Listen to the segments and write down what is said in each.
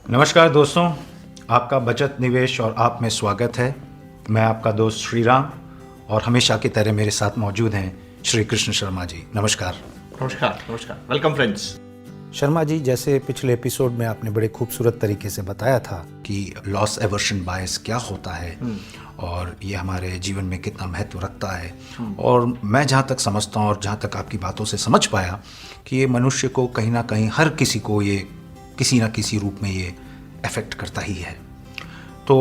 नमस्कार दोस्तों, आपका बचत निवेश और आप में स्वागत है। मैं आपका दोस्त श्री राम और हमेशा की तरह मेरे साथ मौजूद हैं श्री कृष्ण शर्मा जी। नमस्कार। नमस्कार नमस्कार, वेलकम फ्रेंड्स। शर्मा जी, जैसे पिछले एपिसोड में आपने बड़े खूबसूरत तरीके से बताया था कि लॉस एवर्शन बायस क्या होता है और ये हमारे जीवन में कितना महत्व रखता है। और मैं जहाँ तक समझता हूँ और जहाँ तक आपकी बातों से समझ पाया कि ये मनुष्य को कहीं ना कहीं हर किसी को ये किसी न किसी रूप में ये अफेक्ट करता ही है। तो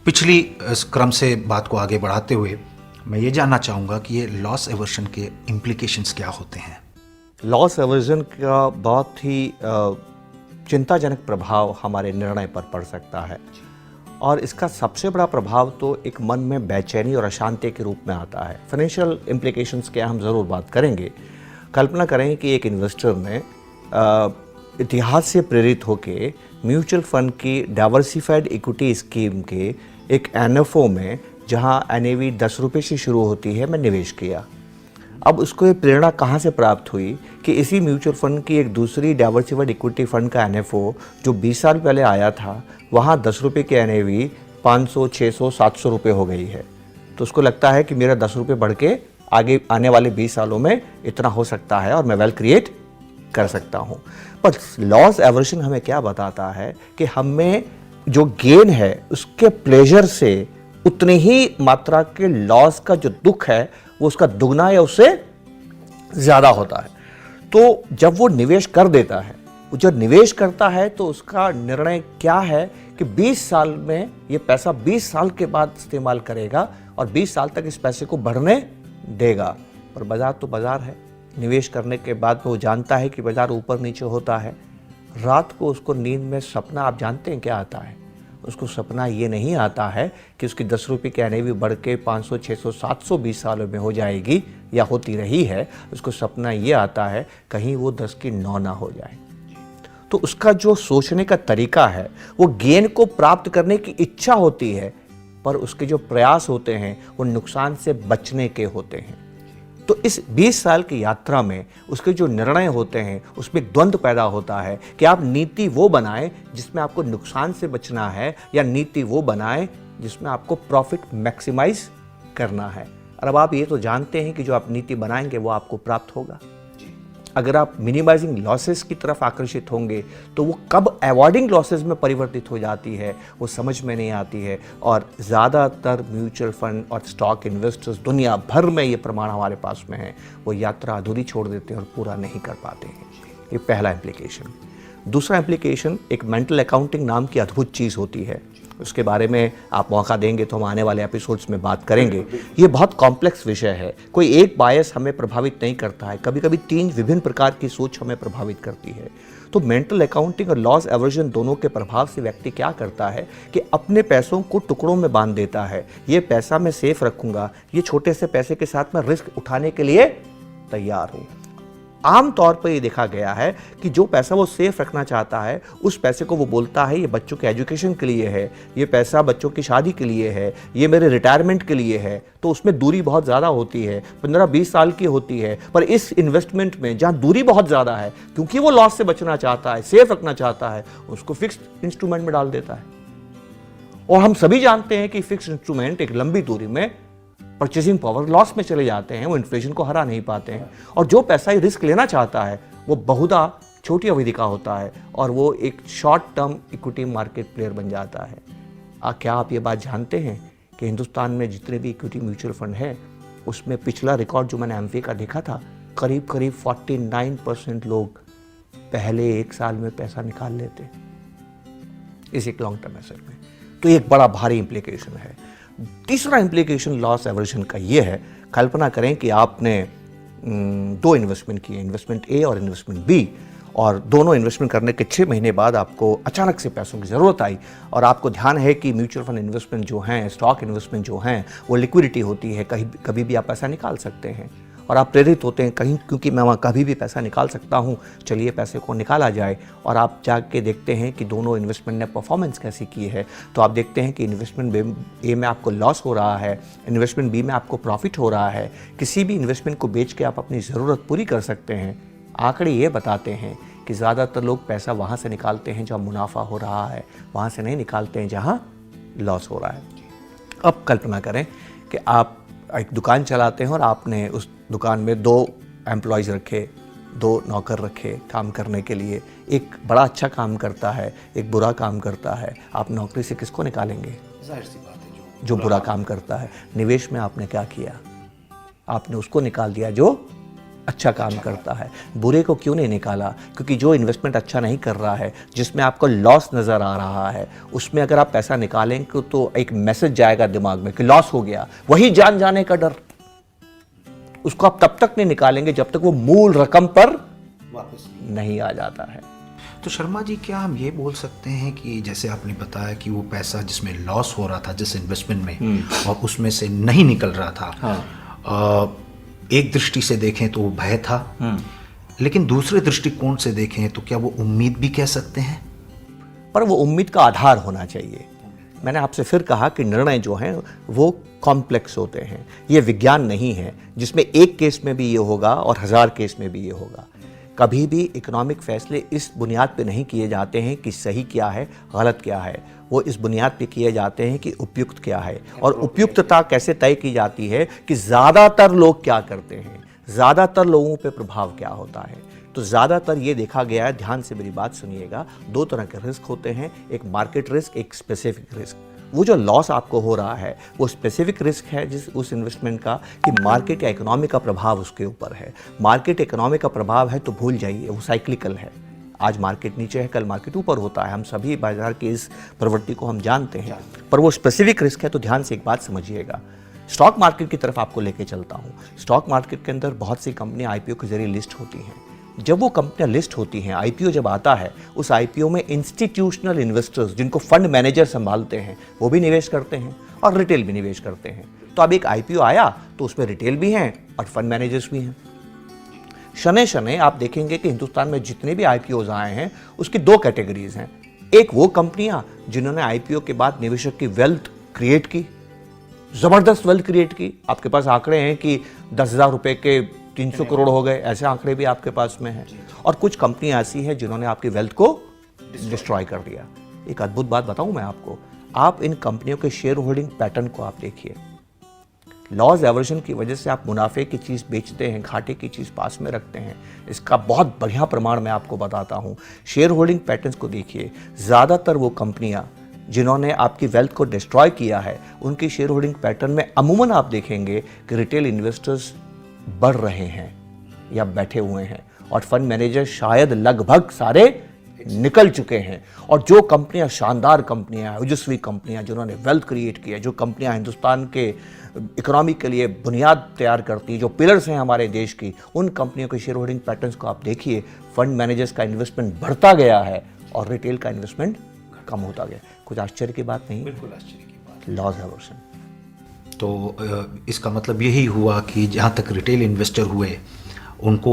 पिछली इस क्रम से बात को आगे बढ़ाते हुए मैं ये जानना चाहूँगा कि ये लॉस एवर्शन के इम्प्लीकेशंस क्या होते हैं। लॉस एवर्जन का बहुत ही चिंताजनक प्रभाव हमारे निर्णय पर पड़ सकता है और इसका सबसे बड़ा प्रभाव तो एक मन में बेचैनी और अशांति के रूप में आता है। फाइनेंशियल इम्प्लीकेशंस के हम ज़रूर बात करेंगे। कल्पना करें कि एक इन्वेस्टर ने इतिहास से प्रेरित होकर म्यूचुअल फंड की डाइवर्सिफाइड इक्विटी स्कीम के एक एनएफओ में, जहां एनएवी 10 रुपये से शुरू होती है, में निवेश किया। अब उसको ये प्रेरणा कहाँ से प्राप्त हुई कि इसी म्यूचुअल फंड की एक दूसरी डाइवर्सिफाइड इक्विटी फंड का एनएफओ जो 20 साल पहले आया था, वहाँ 10 रुपये की एनएवी 500, 600, 700 रुपये हो गई है। तो उसको लगता है कि मेरा 10 रुपये बढ़ के आगे आने वाले 20 सालों में इतना हो सकता है और मैं वेल्थ क्रिएट कर सकता हूँ। पर लॉस एवर्शन हमें क्या बताता है कि हमें जो गेन है उसके प्लेजर से उतनी ही मात्रा के लॉस का जो दुख है वो उसका दुगना या उससे ज़्यादा होता है। तो जब वो निवेश कर देता है, वो जब निवेश करता है तो उसका निर्णय क्या है कि 20 साल में ये पैसा 20 साल के बाद इस्तेमाल करेगा और 20 साल तक इस पैसे को बढ़ने देगा। पर बाजार तो बाजार है। निवेश करने के बाद वो जानता है कि बाजार ऊपर नीचे होता है। रात को उसको नींद में सपना, आप जानते हैं क्या आता है? उसको सपना ये नहीं आता है कि उसकी 10 रुपये की एनएवी बढ़ के 500, 600, 700 20 सालों में हो जाएगी या होती रही है। उसको सपना ये आता है कहीं वो 10 की 9 ना हो जाए। तो उसका जो सोचने का तरीका है, वो गेन को प्राप्त करने की इच्छा होती है, पर उसके जो प्रयास होते हैं वो नुकसान से बचने के होते हैं। तो इस 20 साल की यात्रा में उसके जो निर्णय होते हैं उसमें एक द्वंद्व पैदा होता है कि आप नीति वो बनाएं जिसमें आपको नुकसान से बचना है या नीति वो बनाएं जिसमें आपको प्रॉफिट मैक्सिमाइज करना है। और अब आप ये तो जानते हैं कि जो आप नीति बनाएंगे वो आपको प्राप्त होगा। अगर आप मिनिमाइजिंग लॉसेस की तरफ आकर्षित होंगे तो वो कब अवॉइडिंग लॉसेस में परिवर्तित हो जाती है वो समझ में नहीं आती है। और ज़्यादातर म्यूचुअल फंड और स्टॉक इन्वेस्टर्स दुनिया भर में ये प्रमाण हमारे पास में है, वो यात्रा अधूरी छोड़ देते हैं और पूरा नहीं कर पाते हैं। ये पहला इम्प्लीकेशन। दूसरा इम्प्लीकेशन, एक मेंटल अकाउंटिंग नाम की अद्भुत चीज़ होती है। उसके बारे में आप मौका देंगे तो हम आने वाले एपिसोड्स में बात करेंगे। ये बहुत कॉम्प्लेक्स विषय है। कोई एक बायस हमें प्रभावित नहीं करता है, कभी कभी 3 विभिन्न प्रकार की सोच हमें प्रभावित करती है। तो मेंटल अकाउंटिंग और लॉस एवर्जन दोनों के प्रभाव से व्यक्ति क्या करता है कि अपने पैसों को टुकड़ों में बांध देता है। ये पैसा मैं सेफ रखूंगा, ये छोटे से पैसे के साथ मैं रिस्क उठाने के लिए तैयार हूँ। आम तौर पर ये देखा गया है कि जो पैसा वो सेफ रखना चाहता है उस पैसे को वो बोलता है ये बच्चों के एजुकेशन के लिए है, ये पैसा बच्चों की शादी के लिए है, ये मेरे रिटायरमेंट के लिए है। तो उसमें दूरी बहुत ज़्यादा होती है, 15-20 साल की होती है। पर इस इन्वेस्टमेंट में जहाँ दूरी बहुत ज़्यादा है, क्योंकि वो लॉस से बचना चाहता है, सेफ रखना चाहता है, उसको फिक्स्ड इंस्ट्रूमेंट में डाल देता है। और हम सभी जानते हैं कि फिक्स्ड इंस्ट्रूमेंट एक लंबी दूरी में परचेसिंग पावर लॉस में चले जाते हैं, वो इन्फ्लेशन को हरा नहीं पाते हैं। और जो पैसा रिस्क लेना चाहता है वो बहुधा छोटी अवधि का होता है और वो एक short term equity market player बन जाता है। क्या आप ये बात जानते हैं कि हिंदुस्तान में जितने भी इक्विटी म्यूचुअल फंड है उसमें पिछला रिकॉर्ड जो मैंने एमपी का देखा था, करीब 49% लोग पहले 1 साल में पैसा निकाल लेते इस एक लॉन्ग टर्म एसेट में। तो एक बड़ा भारी इम्प्लीकेशन है। तीसरा इम्प्लीकेशन लॉस एवर्जन का ये है, कल्पना करें कि आपने 2 इन्वेस्टमेंट किए, इन्वेस्टमेंट ए और इन्वेस्टमेंट बी, और दोनों इन्वेस्टमेंट करने के 6 महीने बाद आपको अचानक से पैसों की ज़रूरत आई और आपको ध्यान है कि म्यूचुअल फंड इन्वेस्टमेंट जो हैं, स्टॉक इन्वेस्टमेंट जो हैं, वो लिक्विडिटी होती है, कभी भी आप पैसा निकाल सकते हैं। और आप प्रेरित होते हैं कहीं, क्योंकि मैं वहाँ कभी भी पैसा निकाल सकता हूँ, चलिए पैसे को निकाला जाए। और आप जाके देखते हैं कि दोनों इन्वेस्टमेंट ने परफॉर्मेंस कैसी की है। तो आप देखते हैं कि इन्वेस्टमेंट ए में आपको लॉस हो रहा है, इन्वेस्टमेंट बी में आपको प्रॉफिट हो रहा है। किसी भी इन्वेस्टमेंट को बेच के आप अपनी ज़रूरत पूरी कर सकते हैं। आंकड़े ये बताते हैं कि ज़्यादातर लोग पैसा वहाँ से निकालते हैं जहाँ मुनाफा हो रहा है, वहाँ से नहीं निकालते हैं जहाँ लॉस हो रहा है। अब कल्पना करें कि आप एक दुकान चलाते हैं और आपने उस दुकान में 2 एम्प्लॉयज़ रखे, 2 नौकर रखे काम करने के लिए। एक बड़ा अच्छा काम करता है, एक बुरा काम करता है। आप नौकरी से किसको निकालेंगे? जाहिर सी बात है जो बुरा काम करता है। निवेश में आपने क्या किया? आपने उसको निकाल दिया जो अच्छा काम करता है। बुरे को क्यों नहीं निकाला? क्योंकि जो इन्वेस्टमेंट अच्छा नहीं कर रहा है, जिसमें आपको लॉस नज़र आ रहा है, उसमें अगर आप पैसा निकालेंगे तो एक मैसेज जाएगा दिमाग में कि लॉस हो गया। वही जान जाने का डर, उसको आप तब तक नहीं निकालेंगे जब तक वो मूल रकम पर वापस नहीं आ जाता है। तो शर्मा जी, क्या हम ये बोल सकते हैं कि जैसे आपने बताया कि वो पैसा जिसमें लॉस हो रहा था जिस इन्वेस्टमेंट में और उसमें से नहीं निकल रहा था, एक दृष्टि से देखें तो वो भय था, लेकिन दूसरे दृष्टिकोण से देखें तो क्या वो उम्मीद भी कह सकते हैं? पर वो उम्मीद का आधार होना चाहिए। मैंने आपसे फिर कहा कि निर्णय जो हैं वो कॉम्प्लेक्स होते हैं। ये विज्ञान नहीं है जिसमें एक केस में भी ये होगा और 1000 केस में भी ये होगा। कभी भी इकोनॉमिक फैसले इस बुनियाद पे नहीं किए जाते हैं कि सही क्या है, गलत क्या है। वो इस बुनियाद पे किए जाते हैं कि उपयुक्त क्या है। और उपयुक्तता कैसे तय की जाती है कि ज़्यादातर लोग क्या करते हैं, ज़्यादातर लोगों पे प्रभाव क्या होता है। तो ज़्यादातर ये देखा गया है, ध्यान से मेरी बात सुनिएगा, 2 तरह के रिस्क होते हैं, एक मार्केट रिस्क, एक स्पेसिफिक रिस्क। वो जो लॉस आपको हो रहा है वो स्पेसिफिक रिस्क है जिस उस इन्वेस्टमेंट का कि मार्केट या इकोनॉमी का प्रभाव उसके ऊपर है। मार्केट इकोनॉमी का प्रभाव है तो भूल जाइए, वो साइक्लिकल है। आज मार्केट नीचे है, कल मार्केट ऊपर होता है। हम सभी बाजार की इस प्रवृत्ति को हम जानते हैं, पर वो स्पेसिफिक रिस्क है। तो ध्यान से एक बात समझिएगा, स्टॉक मार्केट की तरफ आपको लेके चलता हूँ। स्टॉक मार्केट के अंदर बहुत सी कंपनियां आईपीओ के जरिए लिस्ट होती हैं। जब वो कंपनियां लिस्ट होती हैं, आईपीओ जब आता है, उस आईपीओ में इंस्टीट्यूशनल इन्वेस्टर्स जिनको फंड मैनेजर संभालते हैं वो भी निवेश करते हैं और रिटेल भी निवेश करते हैं। तो अब एक आईपीओ आया तो उसमें रिटेल भी हैं और फंड मैनेजर्स भी हैं। शनै शनै आप देखेंगे कि हिंदुस्तान में जितने भी आईपीओज आए हैं उसकी 2 कैटेगरीज हैं। एक वो कंपनियां जिन्होंने आईपीओ के बाद निवेशक की वेल्थ क्रिएट की, जबरदस्त वेल्थ क्रिएट की। आपके पास आंकड़े हैं कि 10,000 रुपए के 300 करोड़ हो गए, ऐसे आंकड़े भी आपके पास में हैं। और कुछ कंपनियां ऐसी हैं जिन्होंने आपकी वेल्थ को डिस्ट्रॉय कर दिया। एक अद्भुत बात बताऊं मैं आपको, आप इन कंपनियों के शेयर होल्डिंग पैटर्न को आप देखिए। लॉस एवर्जन की वजह से आप मुनाफे की चीज़ बेचते हैं, घाटे की चीज़ पास में रखते हैं। इसका बहुत बढ़िया प्रमाण मैं आपको बताता हूँ। शेयर होल्डिंग पैटर्न्स को देखिए, ज़्यादातर वो कंपनियाँ जिन्होंने आपकी वेल्थ को डिस्ट्रॉय किया है उनकी शेयर होल्डिंग पैटर्न में अमूमन आप देखेंगे कि रिटेल इन्वेस्टर्स बढ़ रहे हैं या बैठे हुए हैं और फंड मैनेजर शायद लगभग सारे निकल चुके हैं। और जो कंपनियां शानदार कंपनियां, ओजस्वी कंपनियां जिन्होंने वेल्थ क्रिएट किया, जो कंपनियां हिंदुस्तान के इकोनॉमी के लिए बुनियाद तैयार करती, जो पिलर्स हैं हमारे देश की, उन कंपनियों के शेयर होल्डिंग पैटर्न्स को आप देखिए। फंड मैनेजर्स का इन्वेस्टमेंट बढ़ता गया है और रिटेल का इन्वेस्टमेंट कम होता गया। कुछ आश्चर्य की बात नहीं? बिल्कुल आश्चर्य की बात। Loss aversion. तो इसका मतलब यही हुआ कि जहाँ तक रिटेल इन्वेस्टर हुए उनको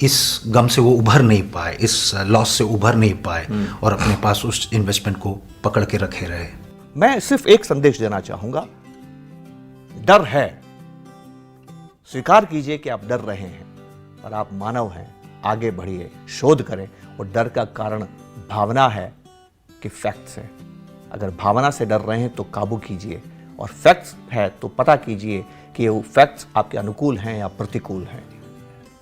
इस गम से वो उभर नहीं पाए, इस लॉस से उभर नहीं पाए और अपने पास उस इन्वेस्टमेंट को पकड़ के रखे रहे। मैं सिर्फ एक संदेश देना चाहूंगा, डर है, स्वीकार कीजिए कि आप डर रहे हैं, पर आप मानव हैं, आगे बढ़िए, शोध करें। और डर का कारण भावना है कि फैक्ट्स है। अगर भावना से डर रहे हैं तो काबू कीजिए, और फैक्ट्स है तो पता कीजिए कि वो फैक्ट्स आपके अनुकूल हैं या प्रतिकूल हैं,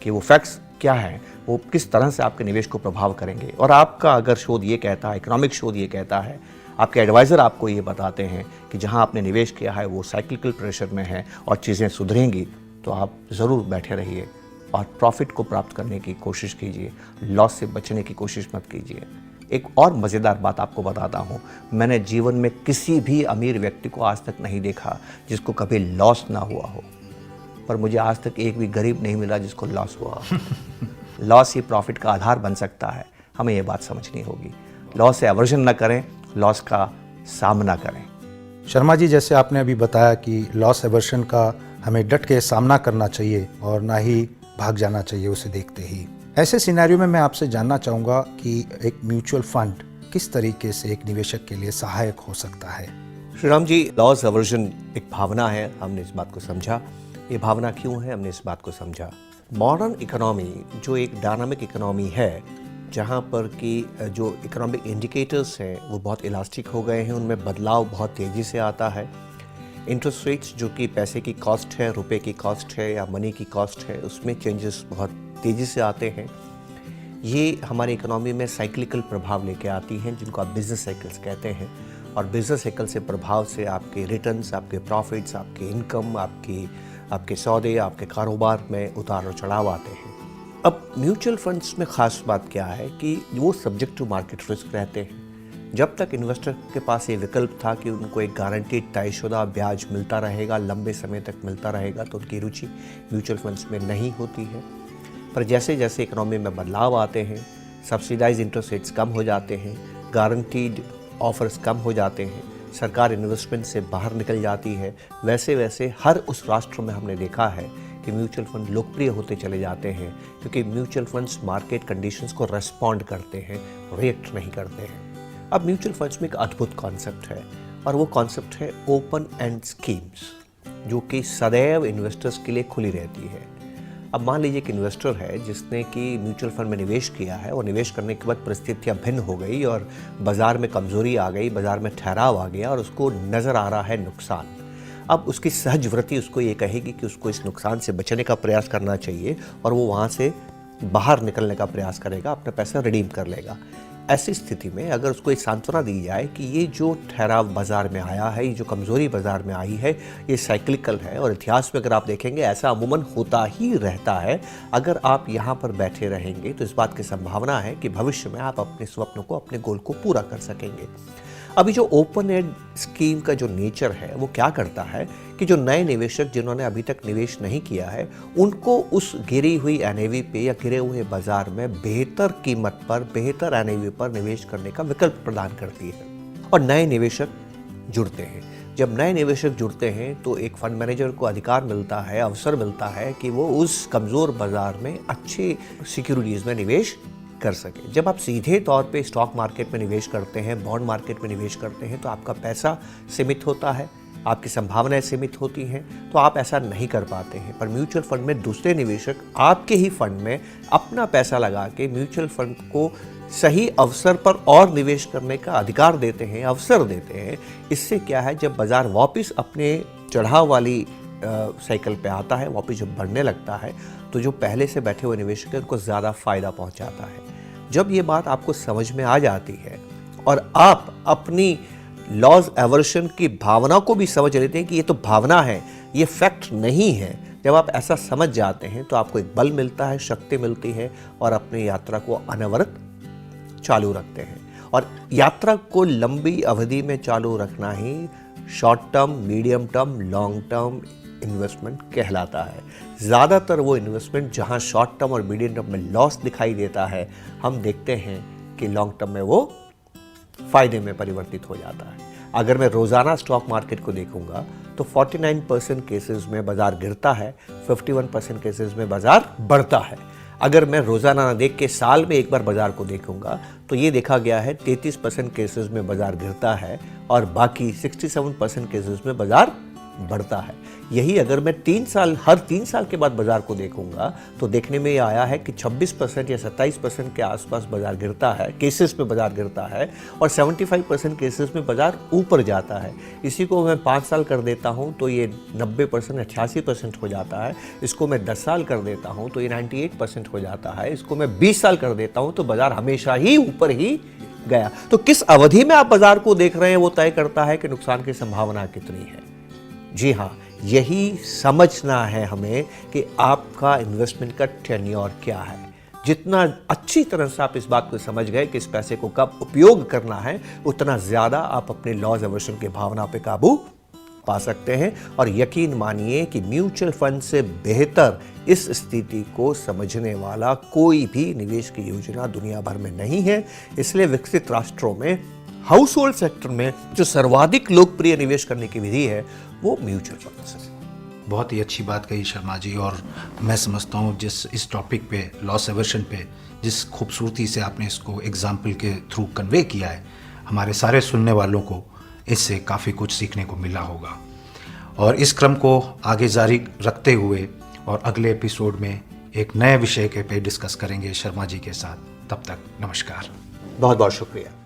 कि वो फैक्ट्स क्या है, वो किस तरह से आपके निवेश को प्रभाव करेंगे। और आपका अगर शोध ये कहता है, इकोनॉमिक शोध ये कहता है, आपके एडवाइज़र आपको ये बताते हैं कि जहां आपने निवेश किया है वो साइक्लिकल प्रेशर में है और चीज़ें सुधरेंगी, तो आप ज़रूर बैठे रहिए और प्रॉफिट को प्राप्त करने की कोशिश कीजिए, लॉस से बचने की कोशिश मत कीजिए। एक और मज़ेदार बात आपको बताता हूँ, मैंने जीवन में किसी भी अमीर व्यक्ति को आज तक नहीं देखा जिसको कभी लॉस ना हुआ हो, पर मुझे आज तक एक भी गरीब नहीं मिला जिसको लॉस हुआ। लॉस ही प्रॉफिट का आधार बन सकता है, हमें ये बात समझनी होगी। लॉस से एवर्जन न करें, लॉस का सामना करें। शर्मा जी, जैसे आपने अभी बताया कि लॉस एवर्शन का हमें डट के सामना करना चाहिए और ना ही भाग जाना चाहिए उसे देखते ही। ऐसे सिनेरियो में मैं आपसे जानना चाहूँगा कि एक म्यूचुअल फंड किस तरीके से एक निवेशक के लिए सहायक हो सकता है? श्री राम जी, लॉस एवर्जन एक भावना है, हमने इस बात को समझा। ये भावना क्यों है, हमने इस बात को समझा। मॉडर्न इकोनॉमी जो एक डायनामिक इकोनॉमी है, जहाँ पर कि जो इकोनॉमिक इंडिकेटर्स हैं वो बहुत इलास्टिक हो गए हैं, उनमें बदलाव बहुत तेज़ी से आता है। इंटरेस्ट रेट्स जो कि पैसे की कॉस्ट है, रुपए की कॉस्ट है या मनी की कॉस्ट है, उसमें चेंजेस बहुत तेज़ी से आते हैं। ये हमारे इकोनॉमी में साइक्लिकल प्रभाव लेके आती हैं, जिनको आप बिजनेस साइकिल्स कहते हैं। और बिजनेस साइकिल से प्रभाव से आपके रिटर्न्स, आपके प्रॉफिट्स, आपके इनकम, आपके सौदे, आपके कारोबार में उतार और चढ़ाव आते हैं। अब म्यूचुअल फंड्स में ख़ास बात क्या है कि वो सब्जेक्ट टू मार्केट रिस्क रहते हैं। जब तक इन्वेस्टर के पास ये विकल्प था कि उनको एक गारंटीड तयशुदा ब्याज मिलता रहेगा, लंबे समय तक मिलता रहेगा, तो उनकी रुचि म्यूचुअल फंड्स में नहीं होती है। पर जैसे जैसे इकोनॉमी में बदलाव आते हैं, सब्सिडाइज इंटरेस्ट रेट्स कम हो जाते हैं, गारंटीड ऑफर्स कम हो जाते हैं, सरकार इन्वेस्टमेंट से बाहर निकल जाती है, वैसे वैसे हर उस राष्ट्र में हमने देखा है कि म्यूचुअल फंड लोकप्रिय होते चले जाते हैं, क्योंकि म्यूचुअल फंड्स मार्केट कंडीशंस को रेस्पॉन्ड करते हैं, रिएक्ट नहीं करते हैं। अब म्यूचुअल फंड्स में एक अद्भुत कॉन्सेप्ट है, और वो कॉन्सेप्ट है ओपन एंड स्कीम्स, जो कि सदैव इन्वेस्टर्स के लिए खुली रहती है। अब मान लीजिए कि इन्वेस्टर है जिसने कि म्यूचुअल फंड में निवेश किया है, और निवेश करने के बाद परिस्थितियाँ भिन्न हो गई और बाज़ार में कमज़ोरी आ गई, बाज़ार में ठहराव आ गया और उसको नज़र आ रहा है नुकसान। अब उसकी सहज वृत्ति उसको ये कहेगी कि उसको इस नुकसान से बचने का प्रयास करना चाहिए, और वो वहाँ से बाहर निकलने का प्रयास करेगा, अपना पैसा रिडीम कर लेगा। ऐसी स्थिति में अगर उसको एक सांत्वना दी जाए कि ये जो ठहराव बाज़ार में आया है, ये जो कमज़ोरी बाज़ार में आई है, ये साइक्लिकल है, और इतिहास में अगर आप देखेंगे ऐसा अमूमन होता ही रहता है। अगर आप यहाँ पर बैठे रहेंगे तो इस बात की संभावना है कि भविष्य में आप अपने स्वप्नों को, अपने गोल को पूरा कर सकेंगे। अभी जो ओपन एंड स्कीम का जो नेचर है वो क्या करता है कि जो नए निवेशक जिन्होंने अभी तक निवेश नहीं किया है, उनको उस गिरी हुई एनएवी पे या गिरे हुए बाजार में बेहतर कीमत पर, बेहतर एनएवी पर निवेश करने का विकल्प प्रदान करती है, और नए निवेशक जुड़ते हैं। जब नए निवेशक जुड़ते हैं तो एक फंड मैनेजर को अधिकार मिलता है, अवसर मिलता है कि वो उस कमज़ोर बाजार में अच्छे सिक्योरिटीज़ में निवेश कर सके। जब आप सीधे तौर पे स्टॉक मार्केट में निवेश करते हैं, बॉन्ड मार्केट में निवेश करते हैं, तो आपका पैसा सीमित होता है, आपकी संभावनाएं सीमित होती हैं, तो आप ऐसा नहीं कर पाते हैं। पर म्यूचुअल फंड में दूसरे निवेशक आपके ही फंड में अपना पैसा लगा के म्यूचुअल फंड को सही अवसर पर और निवेश करने का अधिकार देते हैं, अवसर देते हैं। इससे क्या है, जब बाजार वापस अपने चढ़ाव वाली साइकिल पे आता है, वापस जब बढ़ने लगता है, तो जो पहले से बैठे हुए निवेशक हैं उनको ज़्यादा फ़ायदा पहुंचाता है। जब ये बात आपको समझ में आ जाती है और आप अपनी लॉस एवर्शन की भावना को भी समझ लेते हैं कि ये तो भावना है, ये फैक्ट नहीं है, जब आप ऐसा समझ जाते हैं तो आपको एक बल मिलता है, शक्ति मिलती है, और अपनी यात्रा को अनवरत चालू रखते हैं। और यात्रा को लंबी अवधि में चालू रखना ही short term, medium term, long term investment कहलाता है। ज़्यादातर वो इन्वेस्टमेंट जहां शॉर्ट टर्म और मीडियम टर्म में लॉस दिखाई देता है, हम देखते हैं कि लॉन्ग टर्म में वो फ़ायदे में परिवर्तित हो जाता है। अगर मैं रोज़ाना स्टॉक मार्केट को देखूंगा तो 49% केसेस में बाज़ार गिरता है, 51% केसेस में बाज़ार बढ़ता है। अगर मैं रोज़ाना ना देख के साल में एक बार बाज़ार को देखूंगा तो ये देखा गया है 33% केसेस में बाज़ार गिरता है और बाकी 67% केसेस में बाज़ार बढ़ता है। यही अगर मैं हर 3 साल के बाद बाजार को देखूंगा तो देखने में ये आया है कि 26% या 27% के आसपास बाजार गिरता है, केसेस में बाजार गिरता है, और 75% केसेस में बाजार ऊपर जाता है। इसी को मैं 5 साल कर देता हूं तो ये 90% 88% हो जाता है। इसको मैं 10 साल कर देता हूं तो ये 98% हो जाता है। इसको मैं 20 साल कर देता हूं तो बाजार हमेशा ही ऊपर ही गया। तो किस अवधि में आप बाजार को देख रहे हैं वो तय करता है कि नुकसान की संभावना कितनी है। जी हाँ, यही समझना है हमें कि आपका इन्वेस्टमेंट का टेन्योर क्या है। जितना अच्छी तरह से आप इस बात को समझ गए कि इस पैसे को कब उपयोग करना है, उतना ज़्यादा आप अपने लॉस एवर्शन की भावना पे काबू पा सकते हैं। और यकीन मानिए कि म्यूचुअल फंड से बेहतर इस स्थिति को समझने वाला कोई भी निवेश की योजना दुनिया भर में नहीं है। इसलिए विकसित राष्ट्रों में हाउस होल्ड सेक्टर में जो सर्वाधिक लोकप्रिय निवेश करने की विधि है वो म्यूचुअल फंड्स है। बहुत ही अच्छी बात कही शर्मा जी, और मैं समझता हूँ इस टॉपिक पे, लॉस एवर्शन पे, जिस खूबसूरती से आपने इसको एग्जाम्पल के थ्रू कन्वे किया है, हमारे सारे सुनने वालों को इससे काफ़ी कुछ सीखने को मिला होगा। और इस क्रम को आगे जारी रखते हुए और अगले एपिसोड में एक नए विषय के पे डिस्कस करेंगे शर्मा जी के साथ। तब तक नमस्कार। बहुत बहुत शुक्रिया।